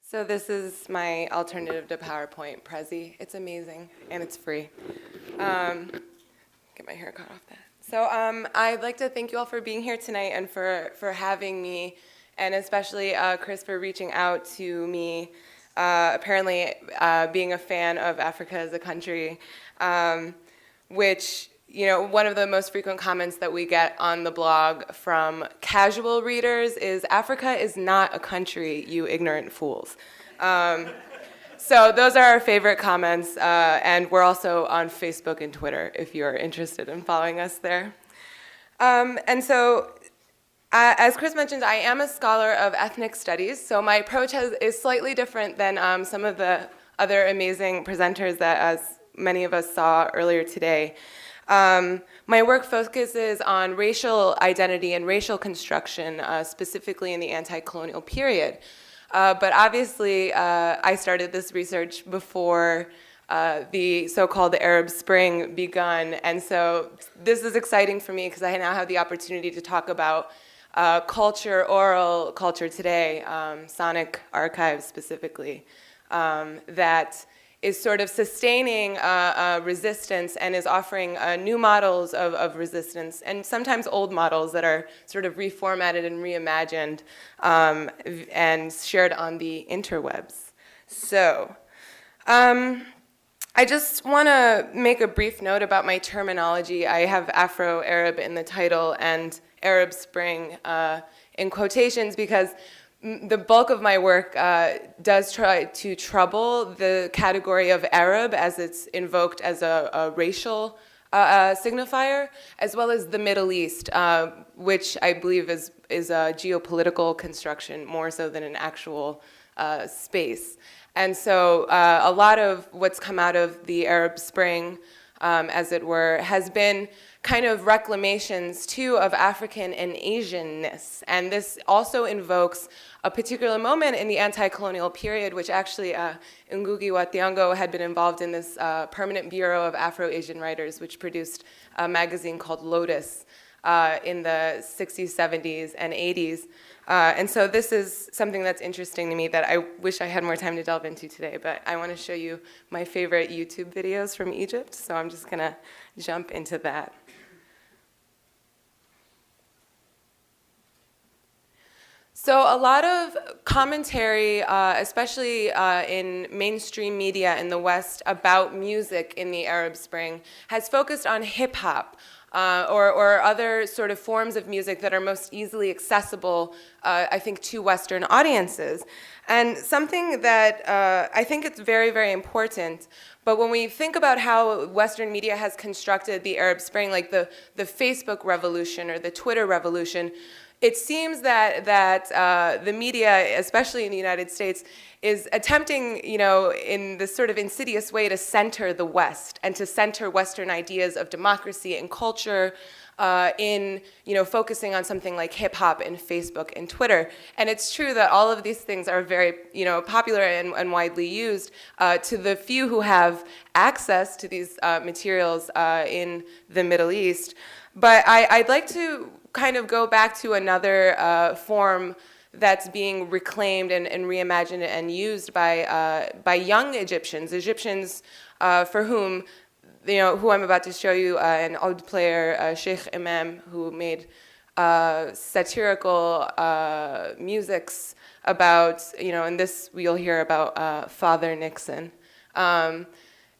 So this is my alternative to PowerPoint, Prezi. It's amazing, and it's free. Get my hair cut off that. So I'd like to thank you all for being here tonight and for having me, and especially Chris for reaching out to me, apparently being a fan of Africa as a country, which, you know, one of the most frequent comments that we get on the blog from casual readers is, Africa is not a country, you ignorant fools. So those are our favorite comments, and we're also on Facebook and Twitter if you're interested in following us there. And so, as Chris mentioned, I am a scholar of ethnic studies, so my approach is slightly different than some of the other amazing presenters that, as many of us saw earlier today. My work focuses on racial identity and racial construction, specifically in the anti-colonial period. But obviously, I started this research before the so-called Arab Spring begun, and so this is exciting for me because I now have the opportunity to talk about culture, oral culture today, sonic archives specifically, that is sort of sustaining resistance and is offering new models of resistance, and sometimes old models that are sort of reformatted and reimagined and shared on the interwebs. So I just want to make a brief note about my terminology. I have Afro-Arab in the title and Arab Spring in quotations because the bulk of my work does try to trouble the category of Arab as it's invoked as a racial signifier, as well as the Middle East, which I believe is a geopolitical construction more so than an actual space. And so a lot of what's come out of the Arab Spring, as it were, has been kind of reclamations too of African and Asianness. And this also invokes a particular moment in the anti-colonial period, which actually Ngugi wa Thiong'o had been involved in this permanent bureau of Afro-Asian writers, which produced a magazine called Lotus in the 60s, 70s, and 80s. And so this is something that's interesting to me that I wish I had more time to delve into today, but I want to show you my favorite YouTube videos from Egypt, so I'm just going to jump into that. So a lot of commentary, especially in mainstream media in the West, about music in the Arab Spring has focused on hip-hop or other sort of forms of music that are most easily accessible, I think, to Western audiences. And something that I think it's very, very important, but when we think about how Western media has constructed the Arab Spring, like the Facebook revolution or the Twitter revolution, it seems that the media, especially in the United States, is attempting, you know, in this sort of insidious way to center the West and to center Western ideas of democracy and culture in, you know, focusing on something like hip hop and Facebook and Twitter. And it's true that all of these things are very, you know, popular and widely used to the few who have access to these materials in the Middle East. But I'd like to kind of go back to another form that's being reclaimed and reimagined and used by young Egyptians for whom, you know, who I'm about to show you, an oud player, Sheikh Imam, who made satirical musics about, you know, and this you'll hear about Father Nixon.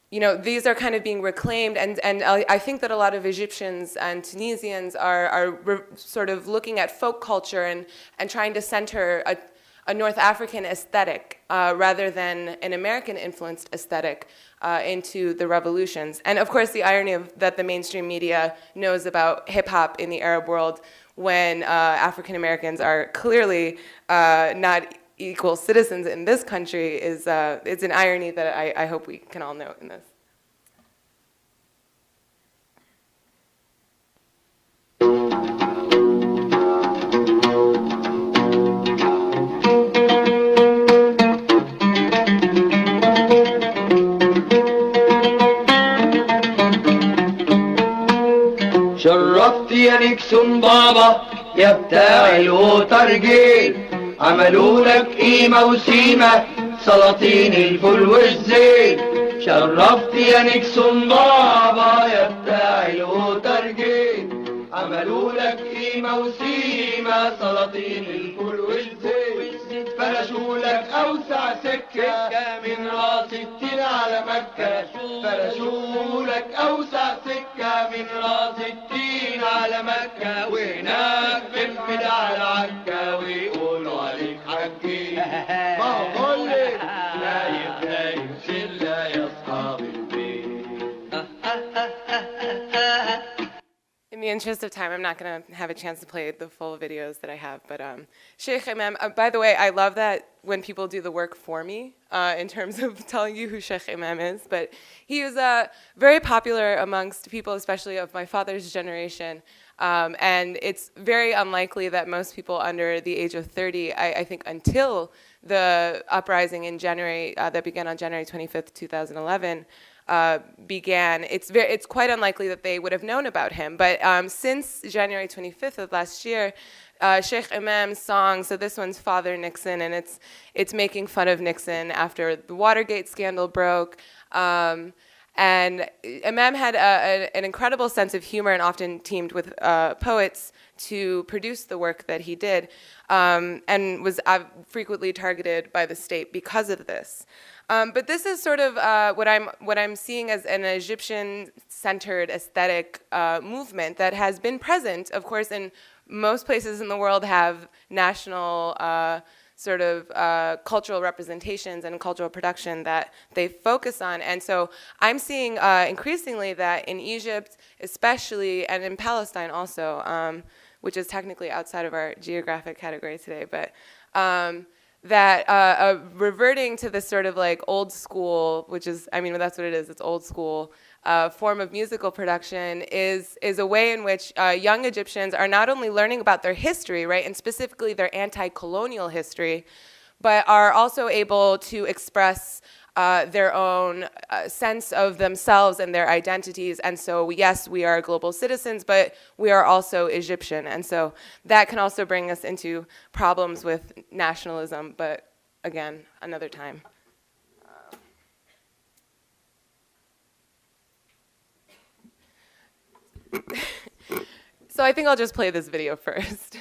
You know, these are kind of being reclaimed, and I think that a lot of Egyptians and Tunisians are sort of looking at folk culture and trying to center a North African aesthetic rather than an American-influenced aesthetic into the revolutions. And of course, the irony of that the mainstream media knows about hip-hop in the Arab world when African Americans are clearly not equal citizens in this country is it's an irony that I hope we can all note in this. شرفت يا نيكسون بابا يا بتاع الوترجيت عملوا لك قيمة وسيمة سلاطين الفول والزيت شرفت يا نيكسون بابا يا بتاع الوترجيت عملوا لك قيمة وسيمة سلاطين الفول والزيت فرشوا لك أوسع سكة من راس التين على مكة فرشوا لك أوسع سكة من راس التين على مكة وهناك تنفد على عكا ويقولوا عليك حكي ما هو كل نايم نايم شلة يا أصحاب البيت. In the interest of time, I'm not going to have a chance to play the full videos that I have, but Sheikh Imam, by the way, I love that when people do the work for me in terms of telling you who Sheikh Imam is, but he was very popular amongst people, especially of my father's generation, and it's very unlikely that most people under the age of 30, I think until the uprising in January, that began on January 25th, 2011, began, it's quite unlikely that they would have known about him. But since January 25th of last year, Sheikh Imam's song, so this one's Father Nixon, and it's making fun of Nixon after the Watergate scandal broke. And Imam had an incredible sense of humor and often teamed with poets to produce the work that he did, and was frequently targeted by the state because of this. But this is sort of what I'm seeing as an Egyptian-centered aesthetic movement that has been present, of course, in most places in the world have national sort of cultural representations and cultural production that they focus on. And so I'm seeing increasingly that in Egypt especially, and in Palestine also, which is technically outside of our geographic category today, but that reverting to this sort of like old school, which is, I mean, that's what it is, it's old school, form of musical production is a way in which young Egyptians are not only learning about their history, right, and specifically their anti-colonial history, but are also able to express their own sense of themselves and their identities. And so, yes, we are global citizens, but we are also Egyptian. And so that can also bring us into problems with nationalism, but again, another time. So I think I'll just play this video first.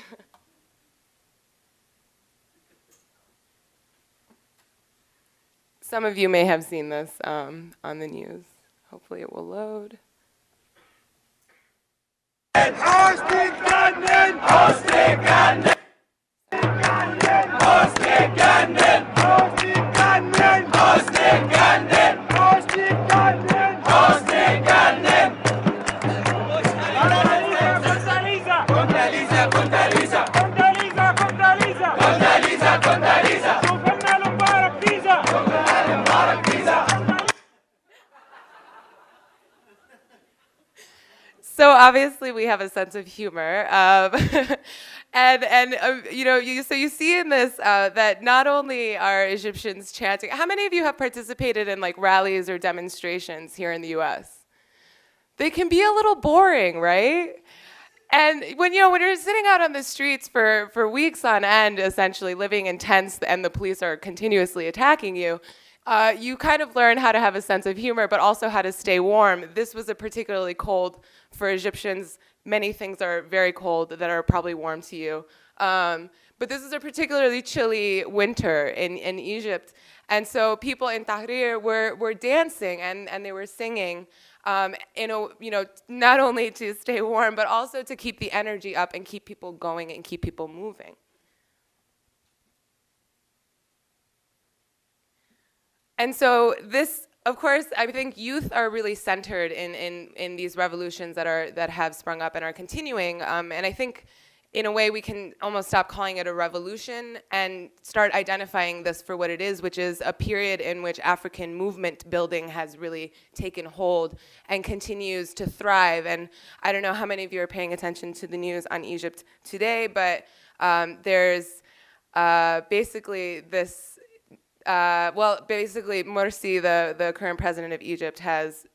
Some of you may have seen this on the news. Hopefully it will load. So obviously we have a sense of humor, you know, so you see in this that not only are Egyptians chanting. How many of you have participated in like rallies or demonstrations here in the U.S.? They can be a little boring, right? And when you're sitting out on the streets for weeks on end, essentially living in tents, and the police are continuously attacking you. You kind of learn how to have a sense of humor, but also how to stay warm. This was a particularly cold for Egyptians. Many things are very cold that are probably warm to you. But this is a particularly chilly winter in Egypt. And so people in Tahrir were dancing and they were singing, not only to stay warm, but also to keep the energy up and keep people going and keep people moving. And so this, of course, I think youth are really centered in these revolutions that have sprung up and are continuing. And I think, in a way, we can almost stop calling it a revolution and start identifying this for what it is, which is a period in which African movement building has really taken hold and continues to thrive. And I don't know how many of you are paying attention to the news on Egypt today, but there's basically this. Basically, Morsi, the current president of Egypt, has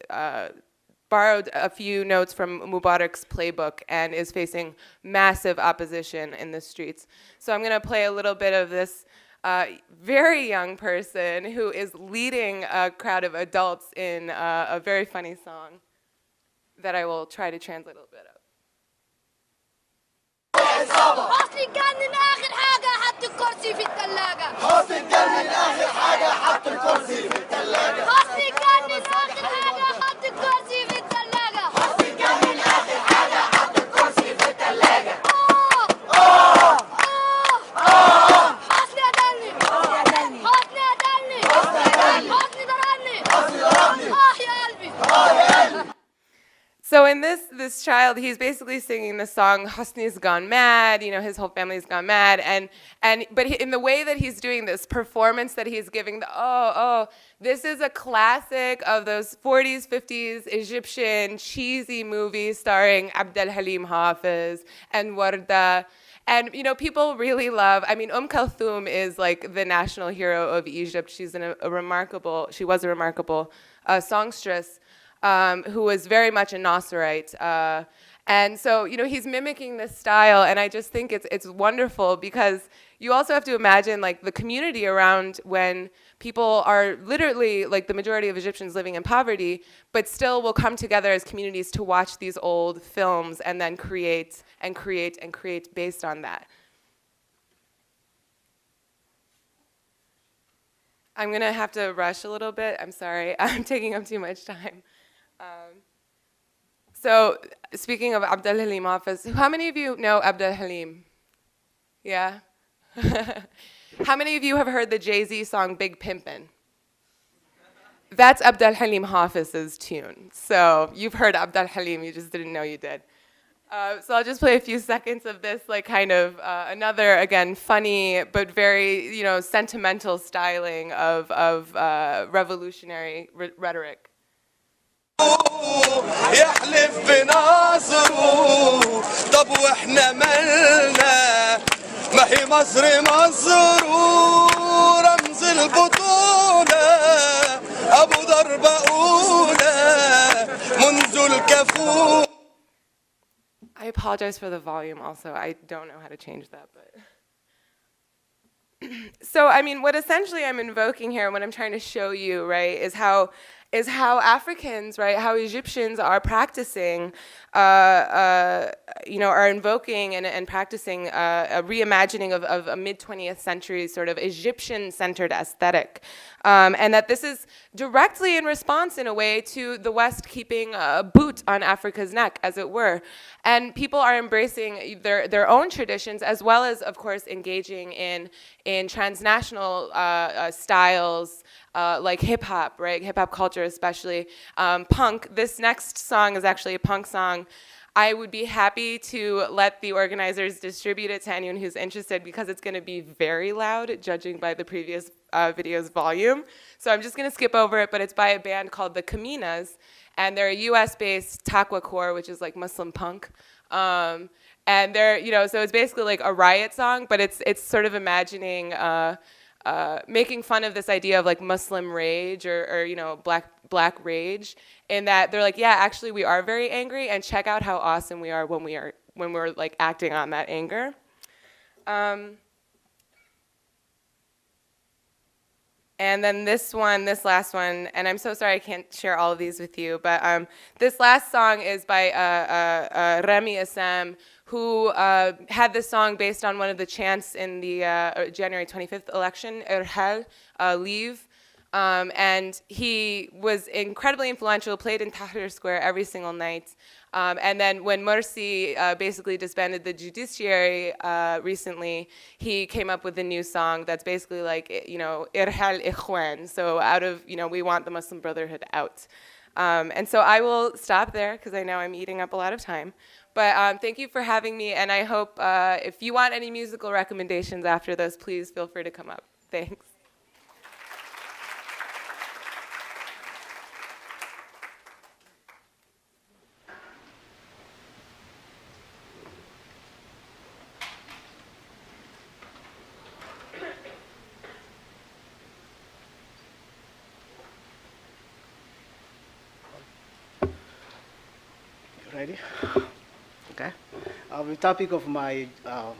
borrowed a few notes from Mubarak's playbook and is facing massive opposition in the streets. So I'm going to play a little bit of this very young person who is leading a crowd of adults in a very funny song that I will try to translate a little bit of. حسني اتجنن اخر حاجه حط الكرسي في الثلاجه حسني اتجنن اخر حاجه حط الكرسي في الثلاجه حسني اتجنن اخر حاجه حط الكرسي في الثلاجه حسني اتجنن اخر حاجه حط الكرسي في الثلاجه حسني اتجنن حسني اتجنن حسني ضربني يا قلبي. So in this child, he's basically singing the song "Hosni's gone mad." You know, his whole family's gone mad, but in the way that he's doing this performance that he's giving, this is a classic of those 40s, 50s Egyptian cheesy movies starring Abdel Halim Hafiz and Warda. And, you know, people really love, I mean, Kulthum is like the national hero of Egypt. She was a remarkable songstress. Who was very much a Nasserite. And so, you know, he's mimicking this style, and I just think it's wonderful because you also have to imagine, like, the community around when people are literally, like, the majority of Egyptians living in poverty, but still will come together as communities to watch these old films and then create based on that. I'm going to have to rush a little bit. I'm sorry. I'm taking up too much time. So speaking of Abdel Halim Hafiz, how many of you know Abdel Halim? Yeah? How many of you have heard the Jay-Z song Big Pimpin'? That's Abdel Halim Hafiz's tune. So you've heard Abdel Halim, you just didn't know you did. So I'll just play a few seconds of this, like kind of another, again, funny but very, you know, sentimental styling of revolutionary rhetoric. يحلف بنصره طب واحنا مالنا ما هي مصر رمز البطولة أبو ضربة أولى منذ الكفور. I apologize for the volume also. I don't know how to change that, but so I mean what essentially I'm invoking here, what I'm trying to show you, right, is how Africans, right, how Egyptians are practicing, you know, are invoking and practicing a reimagining of a mid-20th century sort of Egyptian-centered aesthetic. And that this is directly in response, in a way, to the West keeping a boot on Africa's neck, as it were. And people are embracing their own traditions, as well as, of course, engaging in transnational styles, like hip-hop, right? Hip-hop culture especially. Punk, this next song is actually a punk song. I would be happy to let the organizers distribute it to anyone who's interested because it's going to be very loud, judging by the previous video's volume. So I'm just going to skip over it, but it's by a band called the Kaminas, and they're a US-based Taqwa core, which is like Muslim punk. And they're, you know, so it's basically like a riot song, but it's sort of imagining making fun of this idea of like Muslim rage or you know, black rage, in that they're like, yeah, actually we are very angry, and check out how awesome we are when we're like acting on that anger. And then this last one, and I'm so sorry I can't share all of these with you, but this last song is by Remy Assam, who had this song based on one of the chants in the January 25th election, Irhal, leave. And he was incredibly influential, played in Tahrir Square every single night. And then when Morsi basically disbanded the judiciary recently, he came up with a new song that's basically like, you know, Irhal Ikhwan, so out of, you know, we want the Muslim Brotherhood out. And so I will stop there because I know I'm eating up a lot of time. But thank you for having me, and I hope if you want any musical recommendations after this, please feel free to come up. Thanks. Ready? Okay. The topic of my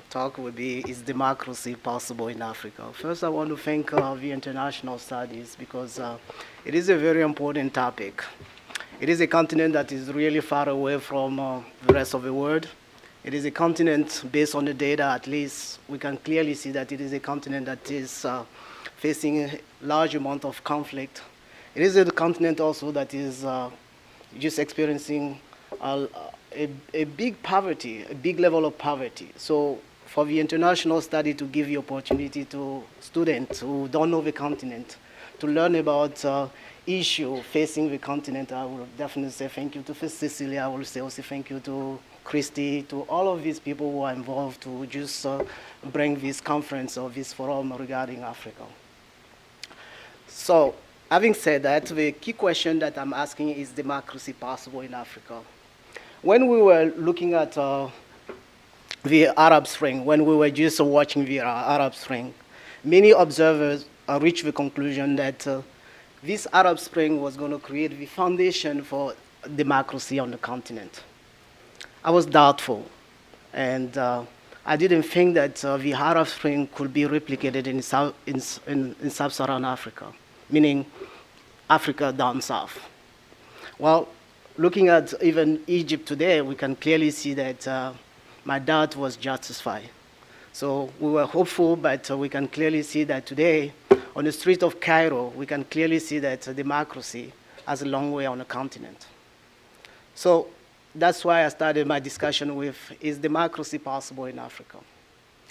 talk will be, is democracy possible in Africa? First, I want to thank the international studies because it is a very important topic. It is a continent that is really far away from the rest of the world. It is a continent, based on the data at least, we can clearly see that it is a continent that is facing a large amount of conflict. It is a continent also that is just experiencing a big poverty, a big level of poverty. So for the international study to give the opportunity to students who don't know the continent to learn about issue facing the continent, I will definitely say thank you to Cecilia. I will say also thank you to Christy, to all of these people who are involved to just bring this conference or this forum regarding Africa. So having said that, the key question that I'm asking is democracy possible in Africa? When we were looking at the Arab Spring, when we were just watching the Arab Spring, many observers reached the conclusion that this Arab Spring was going to create the foundation for democracy on the continent. I was doubtful, and I didn't think that the Arab Spring could be replicated in sub-Saharan Africa, meaning Africa down south. Well, looking at even Egypt today, we can clearly see that my doubt was justified. So we were hopeful, but we can clearly see that today, on the street of Cairo, we can clearly see that democracy has a long way on the continent. So that's why I started my discussion with, is democracy possible in Africa?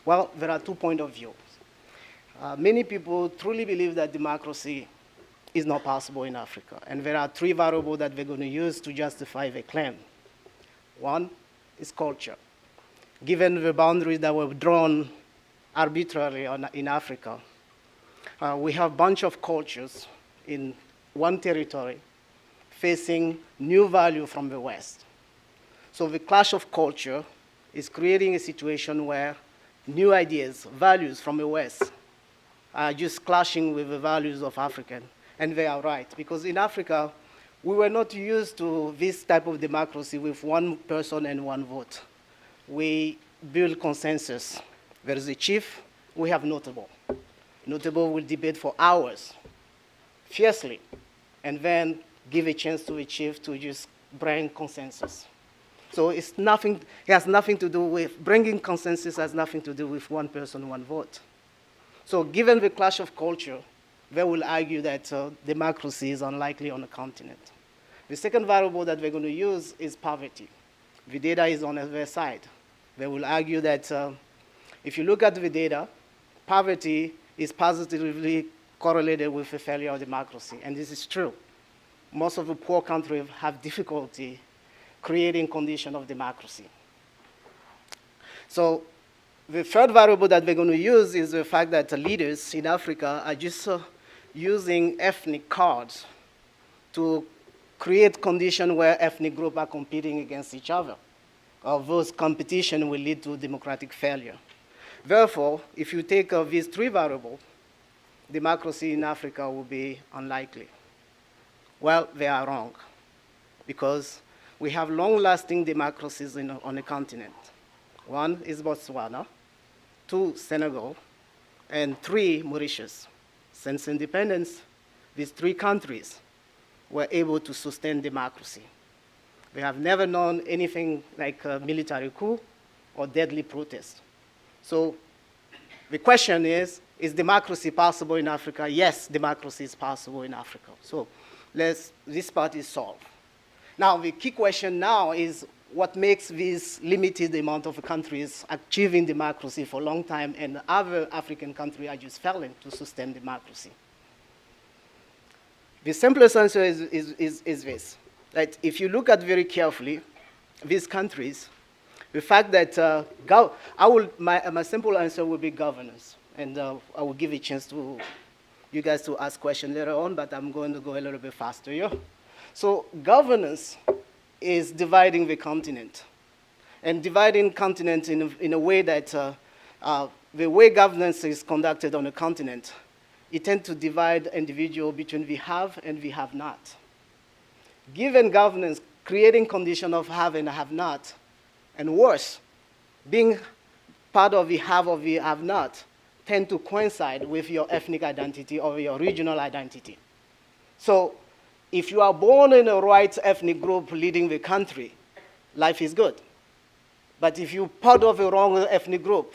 Well, there are 2 points of view. Many people truly believe that democracy is not possible in Africa, and there are 3 variables that we're going to use to justify the claim. One is culture. Given the boundaries that were drawn arbitrarily in Africa, we have a bunch of cultures in one territory facing new value from the West. So the clash of culture is creating a situation where new ideas, values from the West are just clashing with the values of African. And they are right, because in Africa, we were not used to this type of democracy with one person and one vote. We build consensus. There is a chief, we have notable. Notable will debate for hours, fiercely, and then give a chance to a chief to just bring consensus. So it has nothing to do with, bringing consensus has nothing to do with one person, one vote. So given the clash of culture, they will argue that democracy is unlikely on the continent. The second variable that we're going to use is poverty. The data is on their side. They will argue that if you look at the data, poverty is positively correlated with the failure of democracy, and this is true. Most of the poor countries have difficulty creating conditions of democracy. So the third variable that we're going to use is the fact that the leaders in Africa are just using ethnic cards to create conditions where ethnic groups are competing against each other. Those competition will lead to democratic failure. Therefore, if you take these 3 variables, democracy in Africa will be unlikely. Well, they are wrong, because we have long-lasting democracies on the continent. 1 is Botswana, 2, Senegal, and 3, Mauritius. Since independence, these 3 countries were able to sustain democracy. They have never known anything like a military coup or deadly protest. So the question is democracy possible in Africa? Yes, democracy is possible in Africa. So this part is solved. Now, the key question now is what makes this limited amount of countries achieving democracy for a long time and other African countries are just failing to sustain democracy? The simplest answer is this. That if you look at very carefully these countries, the fact that my simple answer will be governance. And I will give a chance to you guys to ask questions later on, but I'm going to go a little bit faster here. So governance is dividing the continent, and dividing continent in a way that the way governance is conducted on a continent, it tends to divide individuals between the have and the have not. Given governance creating condition of have and have not, and worse, being part of the have or the have not tend to coincide with your ethnic identity or your regional identity. So if you are born in a right ethnic group leading the country, life is good. But if you're part of a wrong ethnic group,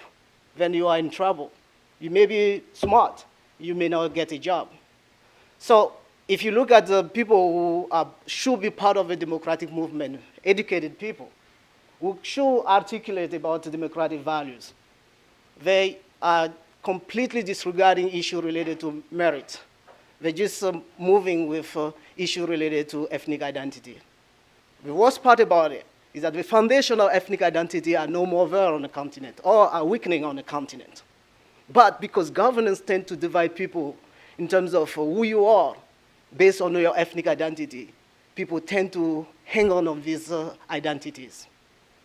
then you are in trouble. You may be smart, you may not get a job. So if you look at the people who should be part of a democratic movement, educated people, who should articulate about the democratic values, they are completely disregarding issues related to merit. They're just moving with issues related to ethnic identity. The worst part about it is that the foundational ethnic identity are no more there on the continent, or are weakening on the continent. But because governments tend to divide people in terms of who you are based on your ethnic identity, people tend to hang on these identities.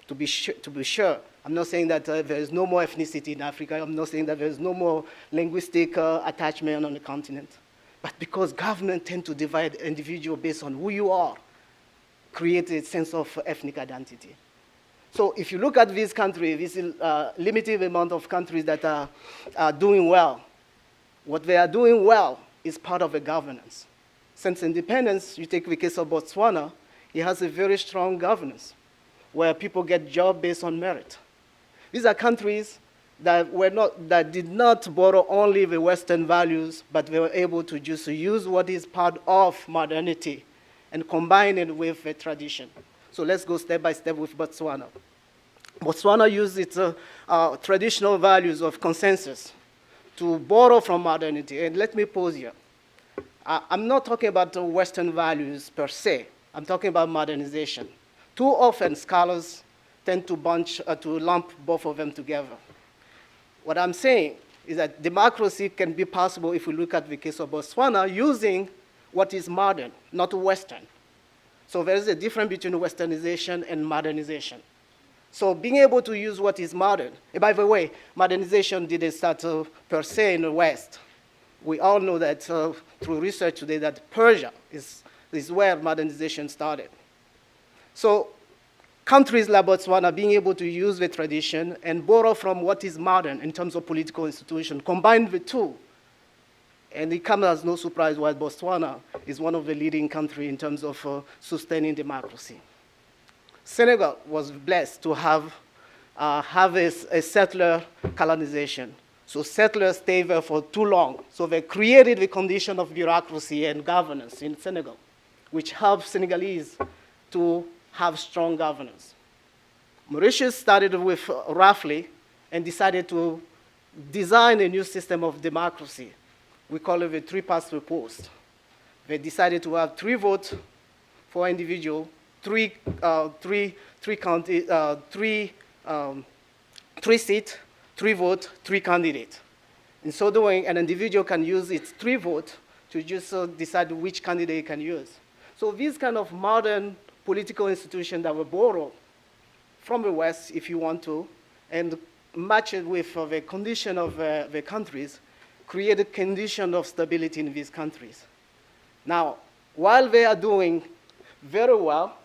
To be sure, I'm not saying that there is no more ethnicity in Africa. I'm not saying that there is no more linguistic attachment on the continent. But because governments tend to divide individuals based on who you are, create a sense of ethnic identity. So if you look at these countries, this limited amount of countries that are doing well, what they are doing well is part of a governance. Since independence, you take the case of Botswana, it has a very strong governance where people get jobs based on merit. These are countries that did not borrow only the Western values, but they were able to just use what is part of modernity and combine it with a tradition. So let's go step by step with Botswana. Botswana used its traditional values of consensus to borrow from modernity. And let me pause here. I'm not talking about the Western values per se. I'm talking about modernization. Too often, scholars tend to lump both of them together. What I'm saying is that democracy can be possible if we look at the case of Botswana using what is modern, not Western. So there is a difference between Westernization and modernization. So being able to use what is modern, and by the way, modernization didn't start per se in the West. We all know that through research today that Persia is where modernization started. So countries like Botswana being able to use the tradition and borrow from what is modern in terms of political institution, combine the two. And it comes as no surprise why Botswana is one of the leading countries in terms of sustaining democracy. Senegal was blessed to have a settler colonization. So settlers stayed there for too long. So they created the condition of bureaucracy and governance in Senegal, which helped Senegalese to have strong governance. Mauritius started with roughly and decided to design a new system of democracy. We call it the three-past post. They decided to have 3 votes for individual, 3 seats, 3 votes, 3 candidates. In so doing, an individual can use its 3 votes to just decide which candidate he can use. So these kind of modern political institutions that were borrowed from the West, if you want to, and match it with the condition of the countries, create a condition of stability in these countries. Now, while they are doing very well,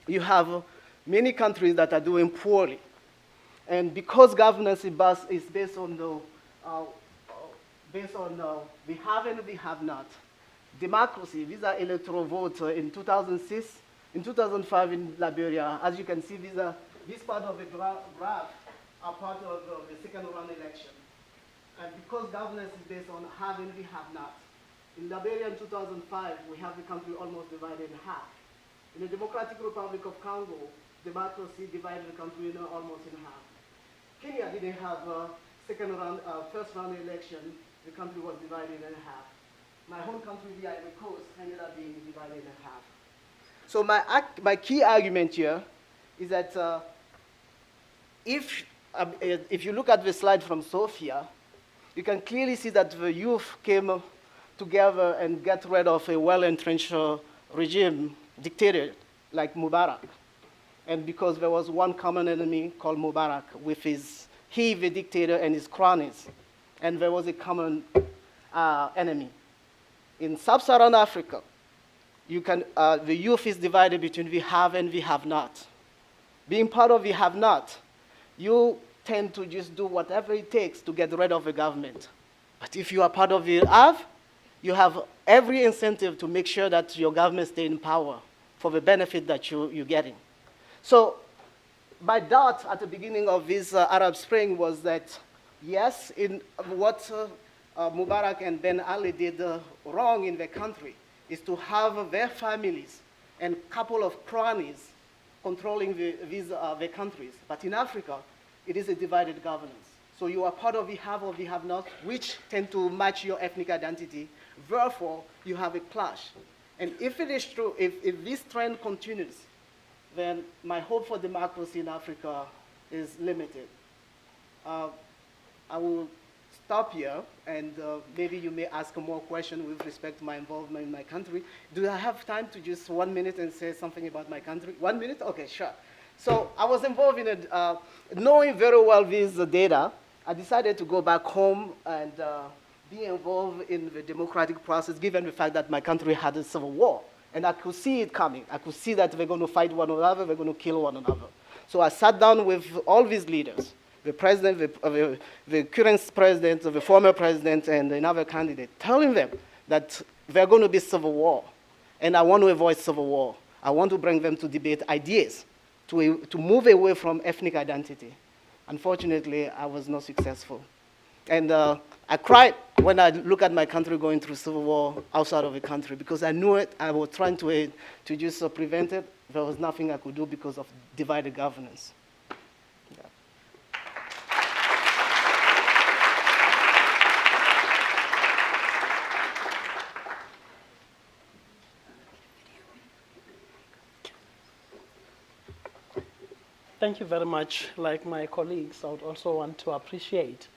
you have many countries that are doing poorly. And because governance is based on the have and the have not, democracy, these are electoral votes in 2006, in 2005 in Liberia. As you can see, this part of the graph are part of the second round election. And because governance is based on have and the have not, in Liberia in 2005, we have the country almost divided in half. In the Democratic Republic of Congo, democracy divided the country almost in half. Kenya didn't have a first round election. The country was divided in half. My home country, the Ivory Coast, ended up being divided in half. So my key argument here is that if you look at the slide from Sofia, you can clearly see that the youth came together and got rid of a well-entrenched regime, dictator like Mubarak. And because there was one common enemy called Mubarak with the dictator and his cronies, and there was a common enemy. In sub-Saharan Africa, the youth is divided between the have and the have not. Being part of the have not, you tend to just do whatever it takes to get rid of a government. But if you are part of the AF, you have every incentive to make sure that your government stays in power for the benefit that you're getting. So my doubt at the beginning of this Arab Spring was that, yes, in what Mubarak and Ben Ali did wrong in their country is to have their families and a couple of cronies controlling the countries. But in Africa, it is a divided governance. So you are part of the have or the have not, which tend to match your ethnic identity. Therefore, you have a clash. And if it is true, if this trend continues, then my hope for democracy in Africa is limited. I will stop here, and maybe you may ask more questions with respect to my involvement in my country. Do I have time to just 1 minute and say something about my country? 1 minute? Okay, sure. So I was involved in it, knowing very well this data. I decided to go back home and be involved in the democratic process, given the fact that my country had a civil war. And I could see it coming. I could see that they're going to fight one another, they're going to kill one another. So I sat down with all these leaders, the president, the current president, the former president, and another candidate, telling them that there's going to be civil war. And I want to avoid civil war. I want to bring them to debate ideas, to move away from ethnic identity. Unfortunately, I was not successful. And I cried when I look at my country going through civil war outside of the country, because I knew it. I was trying to just prevent it. There was nothing I could do because of divided governance. Yeah. Thank you very much. Like my colleagues, I would also want to appreciate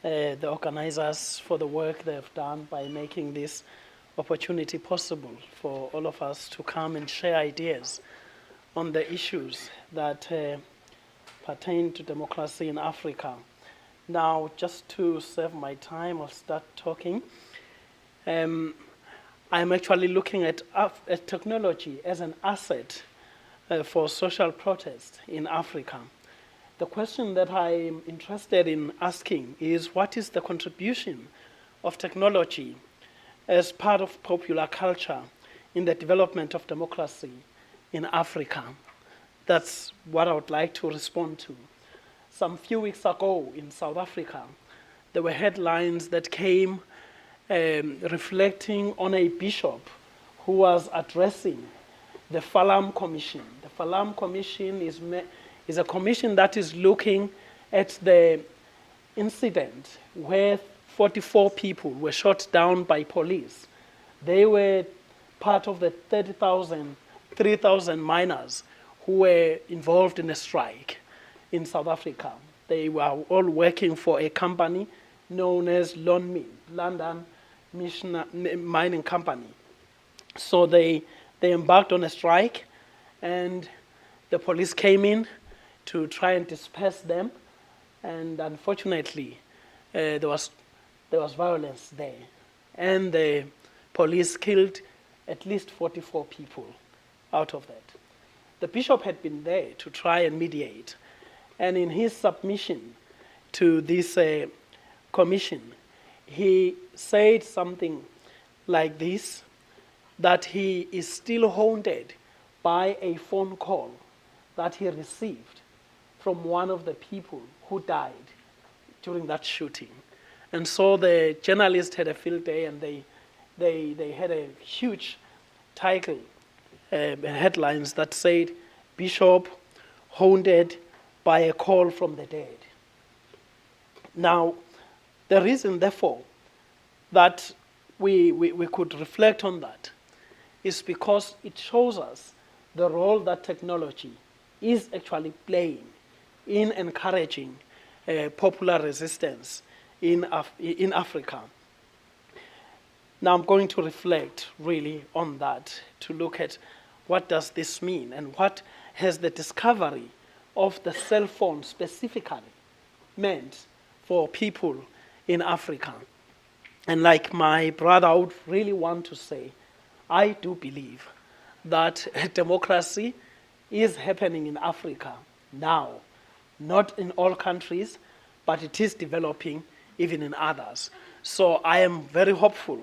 the organizers for the work they've done by making this opportunity possible for all of us to come and share ideas on the issues that pertain to democracy in Africa. Now, just to save my time, I'll start talking. I'm actually looking at technology as an asset for social protest in Africa. The question that I'm interested in asking is, what is the contribution of technology as part of popular culture in the development of democracy in Africa? That's what I would like to respond to. Some few weeks ago in South Africa, there were headlines that came reflecting on a bishop who was addressing the Falam Commission. The Falam Commission is a commission that is looking at the incident where 44 people were shot down by police. They were part of the 3,000 miners who were involved in a strike in South Africa. They were all working for a company known as London Mining Company. So they embarked on a strike, and the police came in to try and disperse them, and unfortunately, there was violence there, and the police killed at least 44 people out of that. The bishop had been there to try and mediate, and in his submission to this commission, he said something like this, that he is still haunted by a phone call that he received from one of the people who died during that shooting. And so the journalist had a field day, and they had a huge title, headlines that said, "Bishop haunted by a call from the dead." Now, the reason, therefore, that we could reflect on that is because it shows us the role that technology is actually playing in encouraging popular resistance in Africa. Now I'm going to reflect really on that, to look at what does this mean, and what has the discovery of the cell phone specifically meant for people in Africa. And like my brother, I would really want to say, I do believe that democracy is happening in Africa now, not in all countries, but it is developing even in others. So I am very hopeful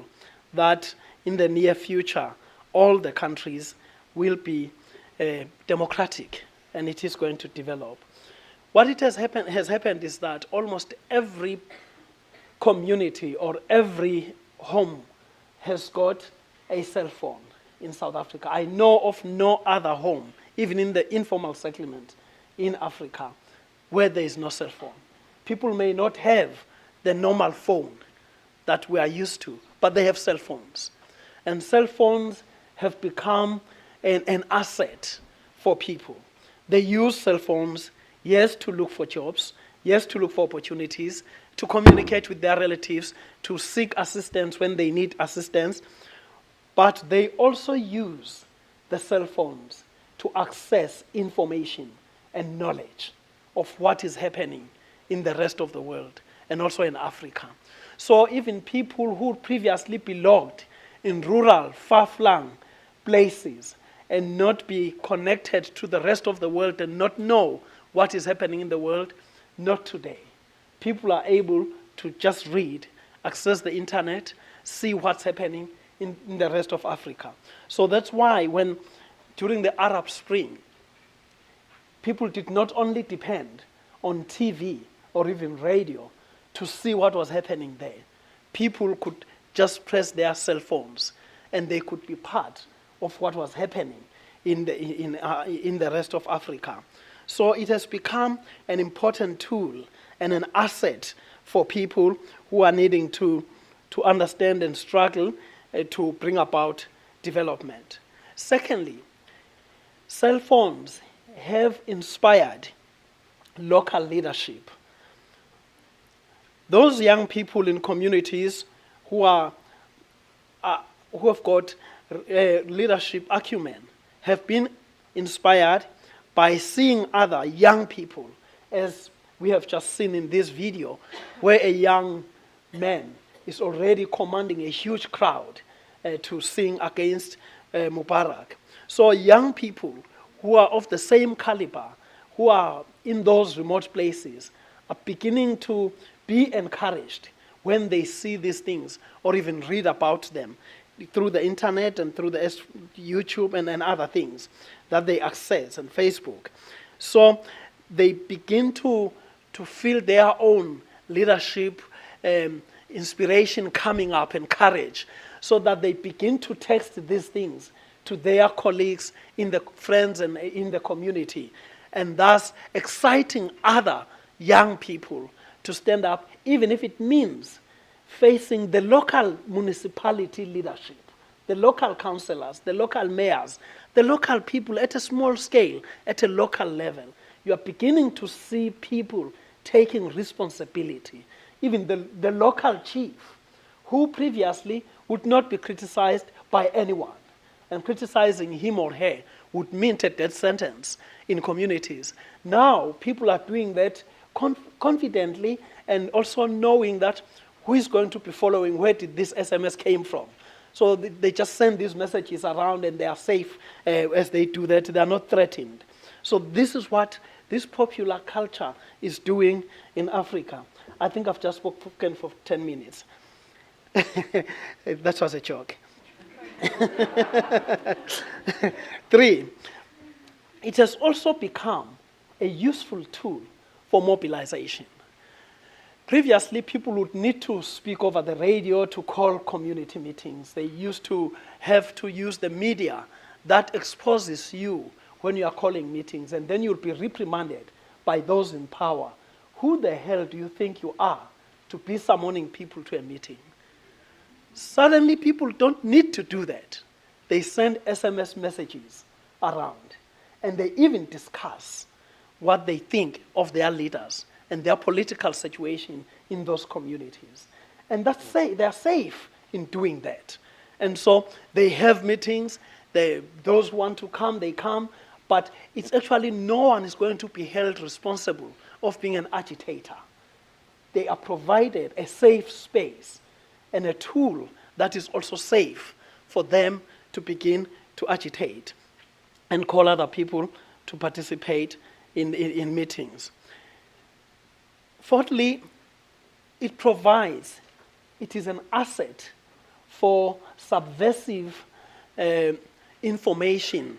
that in the near future, all the countries will be democratic, and it is going to develop. What has happened is that almost every community or every home has got a cell phone in South Africa. I know of no other home, even in the informal settlement in Africa, where there is no cell phone. People may not have the normal phone that we are used to, but they have cell phones. And cell phones have become an asset for people. They use cell phones, yes, to look for jobs, yes, to look for opportunities, to communicate with their relatives, to seek assistance when they need assistance, but they also use the cell phones to access information and knowledge of what is happening in the rest of the world and also in Africa. So even people who previously belonged in rural, far-flung places and not be connected to the rest of the world and not know what is happening in the world, not today. People are able to just read, access the internet, see what's happening in the rest of Africa. So that's why when, during the Arab Spring, people did not only depend on TV or even radio to see what was happening there. People could just press their cell phones and they could be part of what was happening in the rest of Africa. So it has become an important tool and an asset for people who are needing to understand and struggle to bring about development. Secondly, cell phones have inspired local leadership. Those young people in communities who have got leadership acumen have been inspired by seeing other young people, as we have just seen in this video, where a young man is already commanding a huge crowd to sing against Mubarak. So young people who are of the same caliber, who are in those remote places, are beginning to be encouraged when they see these things or even read about them through the internet and through the YouTube and other things that they access and Facebook. So they begin to feel their own leadership inspiration coming up and courage, so that they begin to text these things to their colleagues, in the friends and in the community, and thus exciting other young people to stand up, even if it means facing the local municipality leadership, the local councillors, the local mayors, the local people at a small scale, at a local level. You are beginning to see people taking responsibility. Even the local chief, who previously would not be criticized by anyone, and criticizing him or her would mean a death sentence in communities. Now, people are doing that confidently and also knowing that who is going to be following, where did this SMS came from. So they just send these messages around and they are safe as they do that. They are not threatened. So this is what this popular culture is doing in Africa. I think I've just spoken for 10 minutes. That was a joke. 3, it has also become a useful tool for mobilization. Previously, people would need to speak over the radio to call community meetings. They used to have to use the media that exposes you when you are calling meetings, and then you'll be reprimanded by those in power. Who the hell do you think you are to be summoning people to a meeting? Suddenly, people don't need to do that. They send SMS messages around, and they even discuss what they think of their leaders and their political situation in those communities. And they are safe in doing that. And so they have meetings, those who want to come, they come, but it's actually no one is going to be held responsible of being an agitator. They are provided a safe space and a tool that is also safe for them to begin to agitate and call other people to participate in meetings. Fourthly, it is an asset for subversive information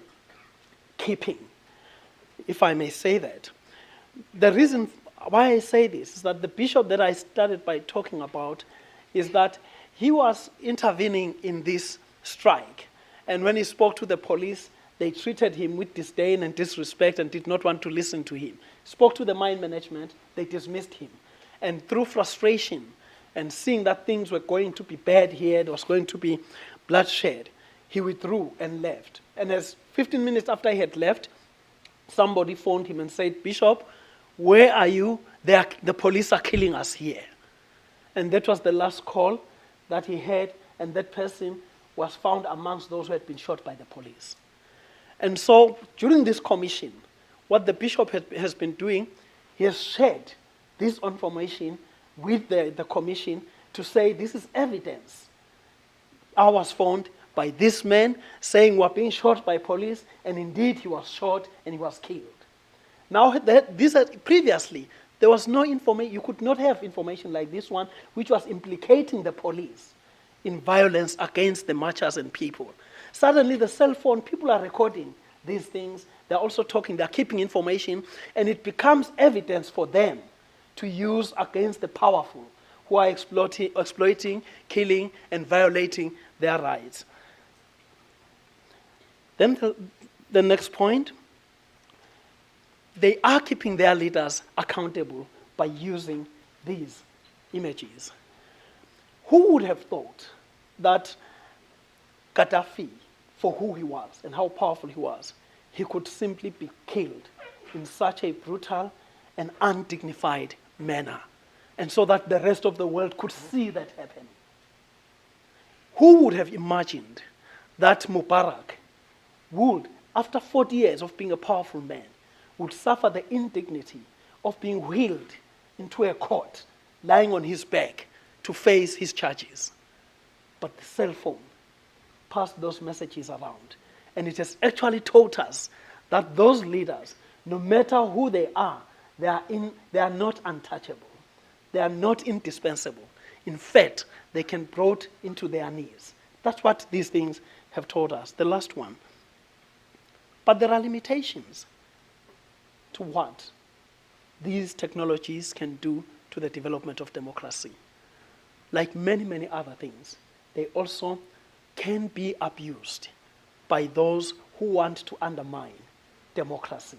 keeping, if I may say that. The reason why I say this is that the bishop that I started by talking about is that he was intervening in this strike. And when he spoke to the police, they treated him with disdain and disrespect and did not want to listen to him. Spoke to the mine management, they dismissed him. And through frustration and seeing that things were going to be bad here, there was going to be bloodshed, he withdrew and left. And as 15 minutes after he had left, somebody phoned him and said, "Bishop, where are you? The police are killing us here." And that was the last call that he had, and that person was found amongst those who had been shot by the police. And so during this commission, what the bishop has been doing, he has shared this information with the commission to say this is evidence. I was found by this man saying we're being shot by police, and indeed he was shot and he was killed. Now, previously, there was no information, you could not have information like this one, which was implicating the police in violence against the marchers and people. Suddenly, the cell phone, people are recording these things, they're also talking, they're keeping information, and it becomes evidence for them to use against the powerful who are exploiting, killing, and violating their rights. Then the next point, they are keeping their leaders accountable by using these images. Who would have thought that Gaddafi, for who he was and how powerful he was, he could simply be killed in such a brutal and undignified manner, and so that the rest of the world could see that happen? Who would have imagined that Mubarak would, after 40 years of being a powerful man, would suffer the indignity of being wheeled into a court, lying on his back to face his charges? But the cell phone passed those messages around, and it has actually taught us that those leaders, no matter who they are not untouchable. They are not indispensable. In fact, they can be brought into their knees. That's what these things have taught us. The last one. But there are limitations to what these technologies can do to the development of democracy. Like many, many other things, they also can be abused by those who want to undermine democracy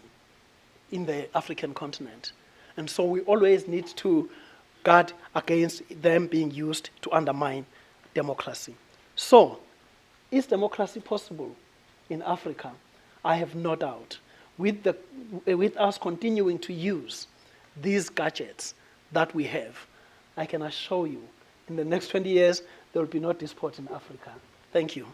in the African continent. And so we always need to guard against them being used to undermine democracy. So, is democracy possible in Africa? I have no doubt. With us continuing to use these gadgets that we have, I can assure you, in the next 20 years, there will be no despot in Africa. Thank you.